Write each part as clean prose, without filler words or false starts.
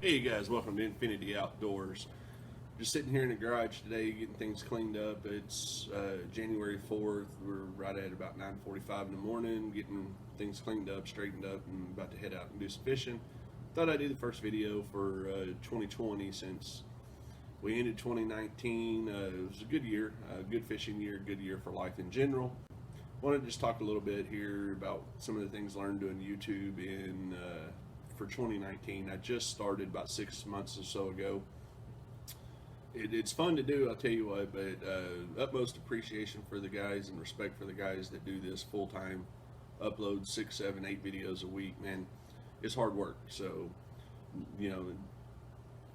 Hey guys, welcome to Infinity Outdoors. Just sitting here in the garage today getting things cleaned up. It's January 4th. We're right at about 9:45 in the morning, getting things cleaned up, straightened up, and about to head out and do some fishing. Thought I'd do the first video for 2020 since we ended 2019. It was a good year, a good fishing year, good year for life in general. Wanted to just talk a little bit here about some of the things learned doing YouTube for 2019. I just started about 6 months or so ago. It's fun to do, I'll tell you what, but utmost appreciation for the guys and respect for the guys that do this full time, upload 6, 7, 8 videos a week. Man, it's hard work. So,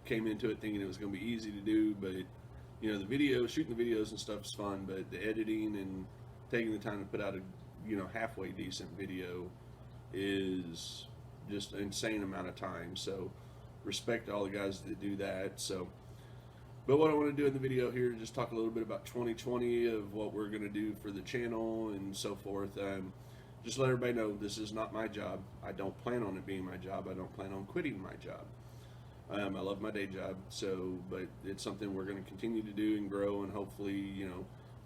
came into it thinking it was going to be easy to do, but the video, shooting the videos and stuff is fun, but the editing and taking the time to put out a halfway decent video is just an insane amount of time. So respect to all the guys that do that. But what I want to do in the video here is just talk a little bit about 2020, of what we're going to do for the channel and so forth. Just let everybody know this is not my job. I don't plan on it being my job. I don't plan on quitting my job. I love my day job, but it's something we're going to continue to do and grow, and hopefully,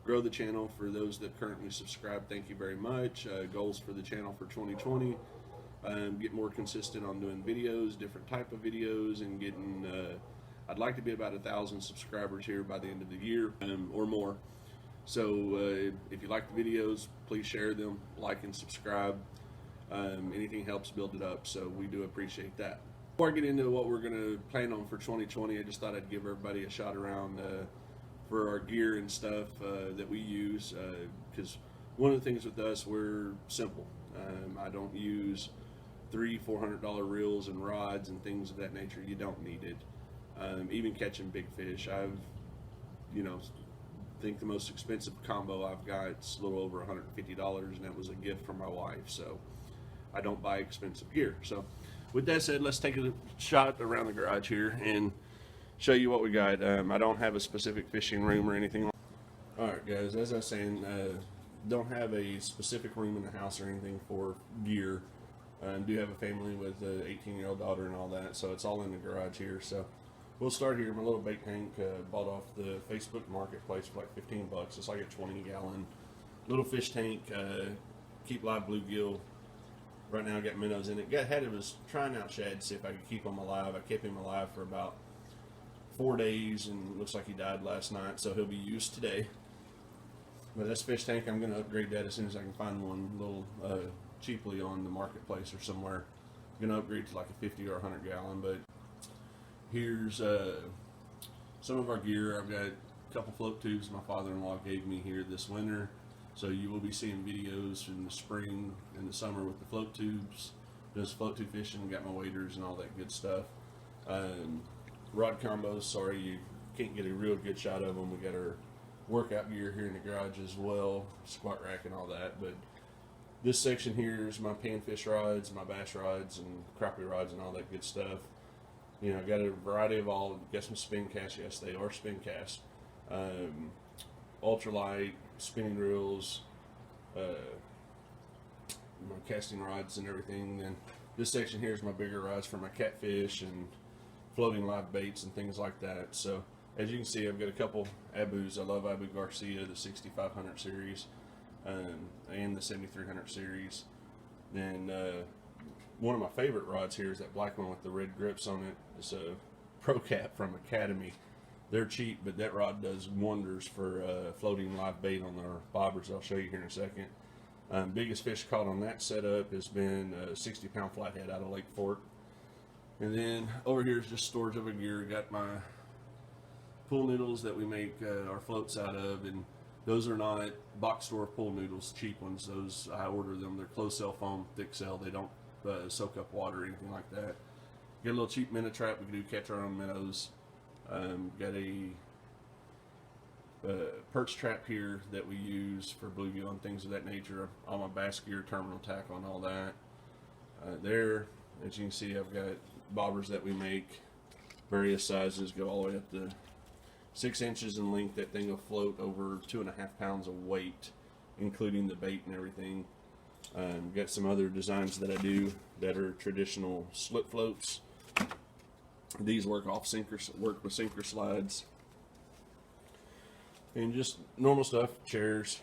grow the channel. For those that currently subscribe, thank you very much. Goals for the channel for 2020. Get more consistent on doing videos, different type of videos, and getting I'd like to be about 1,000 subscribers here by the end of the year, or more. So if you like the videos, please share them, like and subscribe. Anything helps build it up, so we do appreciate that. Before I get into what we're going to plan on for 2020, I just thought I'd give everybody a shot around for our gear and stuff that we use, because one of the things with us, we're simple. I don't use $300-400 reels and rods and things of that nature. You don't need it. Even catching big fish, I've think the most expensive combo I've got is a little over $150, and that was a gift from my wife. So I don't buy expensive gear. So with that said, let's take a shot around the garage here and show you what we got. I don't have a specific fishing room or anything. All right, guys, as I was saying, don't have a specific room in the house or anything for gear. Do have a family with an 18-year-old daughter and all that, so it's all in the garage here. So we'll start here. My little bait tank, bought off the Facebook Marketplace for like 15 bucks. It's like a 20-gallon little fish tank. Keep live bluegill. Right now I got minnows in it. Was trying out shad to see if I could keep him alive. I kept him alive for about 4 days, and it looks like he died last night, so he'll be used today. But this fish tank, I'm going to upgrade that as soon as I can find one little cheaply on the marketplace or somewhere. I'm going to upgrade to like a 50 or 100 gallon. But here's some of our gear. I've got a couple float tubes my father-in-law gave me here this winter. So you will be seeing videos in the spring and the summer with the float tubes. Does float tube fishing, got my waders and all that good stuff. Rod combos, sorry you can't get a real good shot of them. We got our workout gear here in the garage as well, squat rack and all that. But this section here is my panfish rods, my bass rods, and crappie rods and all that good stuff. I got a variety of all. Got some spin casts. Yes, they are spin casts. Ultralight, spinning reels, my casting rods and everything. Then this section here is my bigger rods for my catfish and floating live baits and things like that. So as you can see, I've got a couple Abus. I love Abu Garcia, the 6500 series, and the 7300 series. Then one of my favorite rods here is that black one with the red grips on it. It's a Pro Cap from Academy. They're cheap, but that rod does wonders for floating live bait on our bobbers. I'll show you here in a second. Biggest fish caught on that setup has been a 60-pound flathead out of Lake Fork. And then over here is just storage of a gear. Got my pool noodles that we make our floats out of, and those are not box store pool noodles, cheap ones. Those, I order them. They're closed cell foam, thick cell. They don't soak up water or anything like that. Got a little cheap minnow trap. We can do catch our own minnows. Got a perch trap here that we use for bluegill and things of that nature. All my bass gear, terminal tack on all that. There, as you can see, I've got bobbers that we make, various sizes, go all the way up to 6 inches in length. That thing will float over 2.5 pounds of weight, including the bait and everything. Got some other designs that I do that are traditional slip floats. These work with sinker slides, and just normal stuff. Chairs,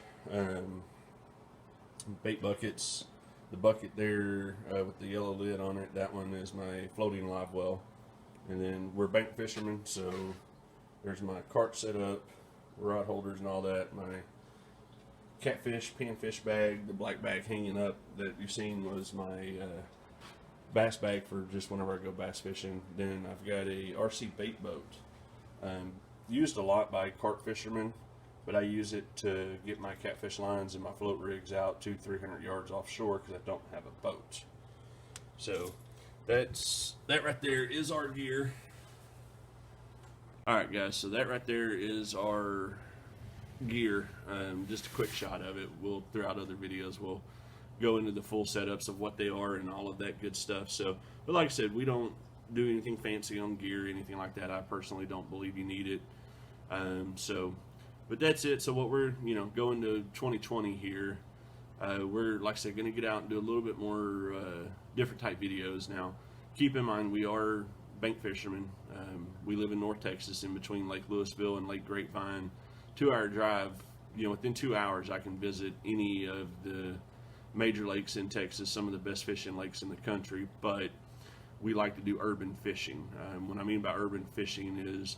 bait buckets. The bucket there with the yellow lid on it, that one is my floating live well. And then we're bank fishermen, so there's my cart set up, rod holders and all that. My catfish, panfish bag, the black bag hanging up that you've seen was my bass bag for just whenever I go bass fishing. Then I've got a RC bait boat, used a lot by carp fishermen, but I use it to get my catfish lines and my float rigs out 200-300 yards offshore because I don't have a boat. So that right there is our gear. All right, guys. So that right there is our gear. Just a quick shot of it. We'll throughout other videos we'll go into the full setups of what they are and all of that good stuff. So, but like I said, we don't do anything fancy on gear, anything like that. I personally don't believe you need it. But that's it. So what we're going to 2020 here. We're, like I said, going to get out and do a little bit more different type videos. Now, keep in mind we are bank fishermen. We live in North Texas, in between Lake Louisville and Lake Grapevine. 2-hour drive. Within 2 hours, I can visit any of the major lakes in Texas, some of the best fishing lakes in the country. But we like to do urban fishing. What I mean by urban fishing is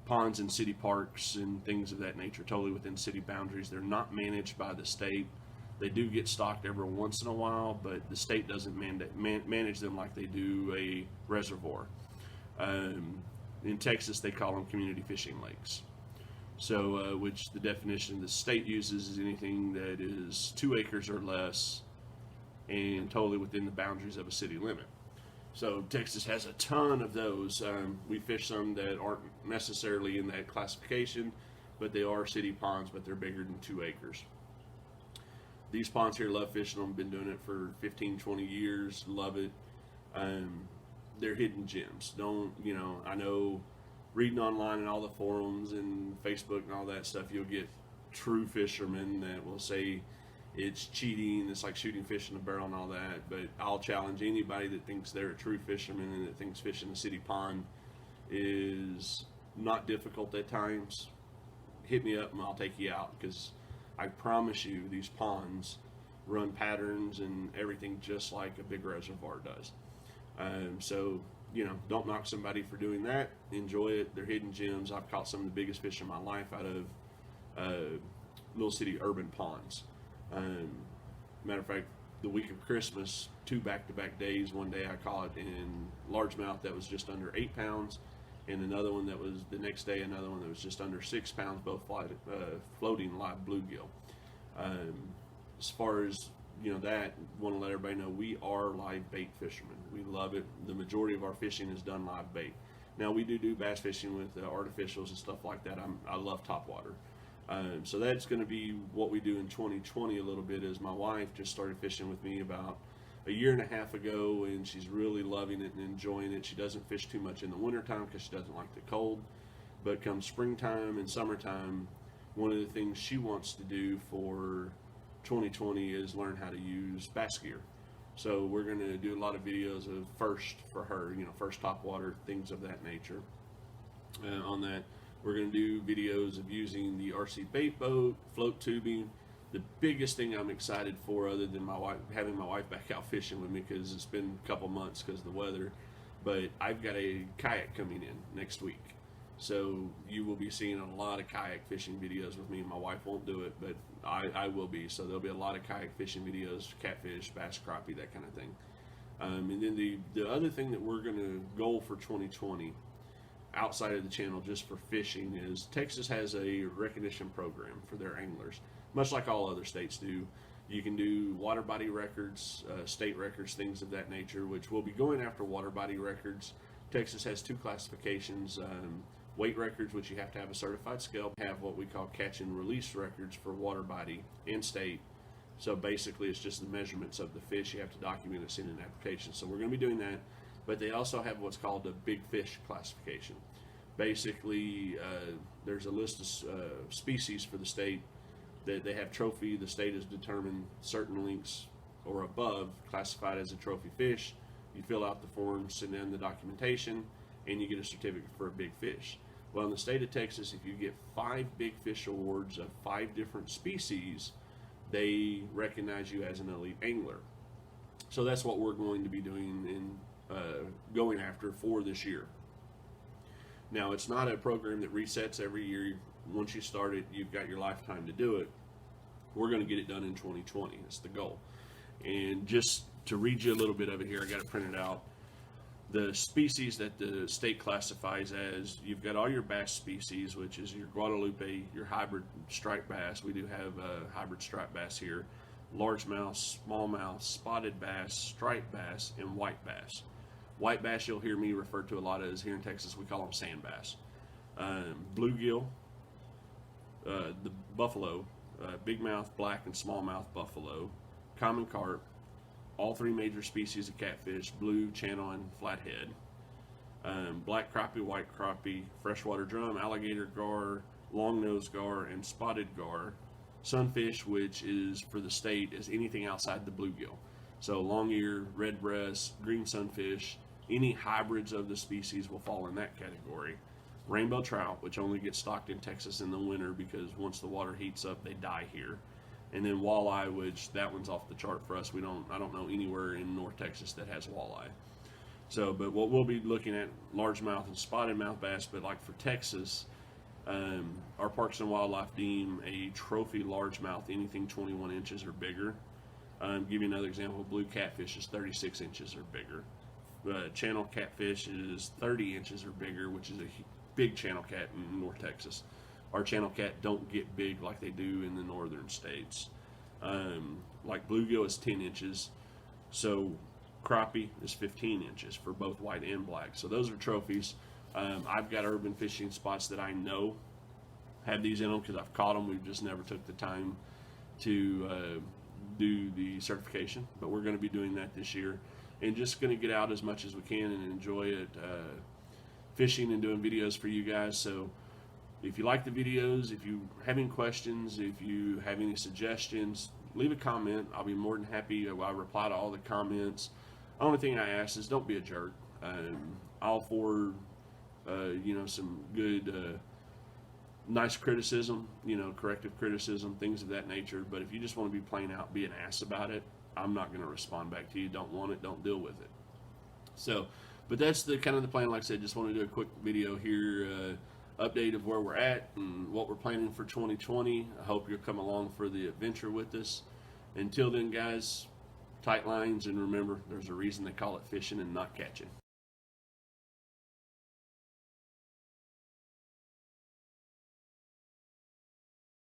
ponds and city parks and things of that nature, totally within city boundaries. They're not managed by the state. They do get stocked every once in a while, but the state doesn't manage them like they do a reservoir. In Texas, they call them community fishing lakes. So, which the definition the state uses is anything that is 2 acres or less and totally within the boundaries of a city limit. So Texas has a ton of those. We fish some that aren't necessarily in that classification, but they are city ponds, but they're bigger than 2 acres. These ponds here, love fishing them. Been doing it for 15, 20 years. Love it. They're hidden gems. I know reading online and all the forums and Facebook and all that stuff, you'll get true fishermen that will say it's cheating, it's like shooting fish in a barrel and all that. But I'll challenge anybody that thinks they're a true fisherman and that thinks fishing a city pond is not difficult at times. Hit me up and I'll take you out, because I promise you these ponds run patterns and everything just like a big reservoir does. So don't knock somebody for doing that. Enjoy it. They're hidden gems. I've caught some of the biggest fish in my life out of little city urban ponds. Matter of fact, the week of Christmas, 2 back-to-back days. One day I caught in largemouth that was just under 8 pounds, and another one that was the next day, another one that was just under 6 pounds, both floating live bluegill. As far as that, want to let everybody know we are live bait fishermen. We love it. The majority of our fishing is done live bait. Now we do bass fishing with artificials and stuff like that. I love topwater. So that's going to be what we do in 2020 a little bit. Is my wife just started fishing with me about a year and a half ago, and she's really loving it and enjoying it. She doesn't fish too much in the wintertime because she doesn't like the cold, but come springtime and summertime, one of the things she wants to do for 2020 is learn how to use bass gear. So we're going to do a lot of videos of first for her, first topwater, things of that nature. On that, we're going to do videos of using the RC bait boat, float tubing. The biggest thing I'm excited for, other than having my wife back out fishing with me, because it's been a couple months because of the weather, but I've got a kayak coming in next week. So you will be seeing a lot of kayak fishing videos with me. My wife won't do it, but I will be. So there'll be a lot of kayak fishing videos, catfish, bass, crappie, that kind of thing. And then the other thing that we're going to goal for 2020, outside of the channel just for fishing, is Texas has a recognition program for their anglers, much like all other states do. You can do water body records, state records, things of that nature, which we'll be going after water body records. Texas has 2 classifications. Weight records, which you have to have a certified scale, have what we call catch and release records for water body and state. So basically it's just the measurements of the fish. You have to document it in an application. So we're going to be doing that. But they also have what's called a big fish classification. Basically, there's a list of species for the state that they have trophy. The state has determined certain lengths or above classified as a trophy fish. You fill out the form, send in the documentation, and you get a certificate for a big fish. Well, in the state of Texas, if you get 5 big fish awards of 5 different species, they recognize you as an elite angler. So that's what we're going to be doing and going after for this year. Now, it's not a program that resets every year. Once you start it, you've got your lifetime to do it. We're going to get it done in 2020. That's the goal. And just to read you a little bit of it here, I got it printed out. The species that the state classifies as, you've got all your bass species, which is your Guadalupe, your hybrid striped bass. We do have hybrid striped bass here. Largemouth, smallmouth, spotted bass, striped bass, and white bass. White bass you'll hear me refer to a lot as here in Texas. We call them sand bass. Bluegill, the buffalo, big mouth, black, and smallmouth buffalo, common carp, all 3 major species of catfish, blue, channel, and flathead, black crappie, white crappie, freshwater drum, alligator gar, long-nosed gar, and spotted gar. Sunfish, which is for the state, is anything outside the bluegill. So long ear, red breast, green sunfish, any hybrids of the species will fall in that category. Rainbow trout, which only gets stocked in Texas in the winter because once the water heats up, they die here. And then walleye, which that one's off the chart for us. I don't know anywhere in North Texas that has walleye. So, but what we'll be looking at, largemouth and spotted mouth bass. But like for Texas, our Parks and Wildlife deem a trophy largemouth anything 21 inches or bigger. Give you another example. Blue catfish is 36 inches or bigger. Channel catfish is 30 inches or bigger, which is a big channel cat in North Texas. Our channel cat don't get big like they do in the northern states. Like bluegill is 10 inches, so crappie is 15 inches for both white and black. So those are trophies. I've got urban fishing spots that I know have these in them because I've caught them. We've just never took the time to do the certification, but we're going to be doing that this year and just going to get out as much as we can and enjoy it, fishing and doing videos for you guys. So if you like the videos, if you have any questions, if you have any suggestions, leave a comment. I'll be more than happy. I'll reply to all the comments. The only thing I ask is don't be a jerk. I'll forward some good nice criticism, corrective criticism, things of that nature. But if you just want to be plain out, be an ass about it, I'm not going to respond back to you. Don't want it, don't deal with it. So, but that's the kind of the plan. Like I said, just want to do a quick video here, update of where we're at and what we're planning for 2020. I hope you'll come along for the adventure with us. Until then, guys, tight lines, and remember, there's a reason they call it fishing and not catching.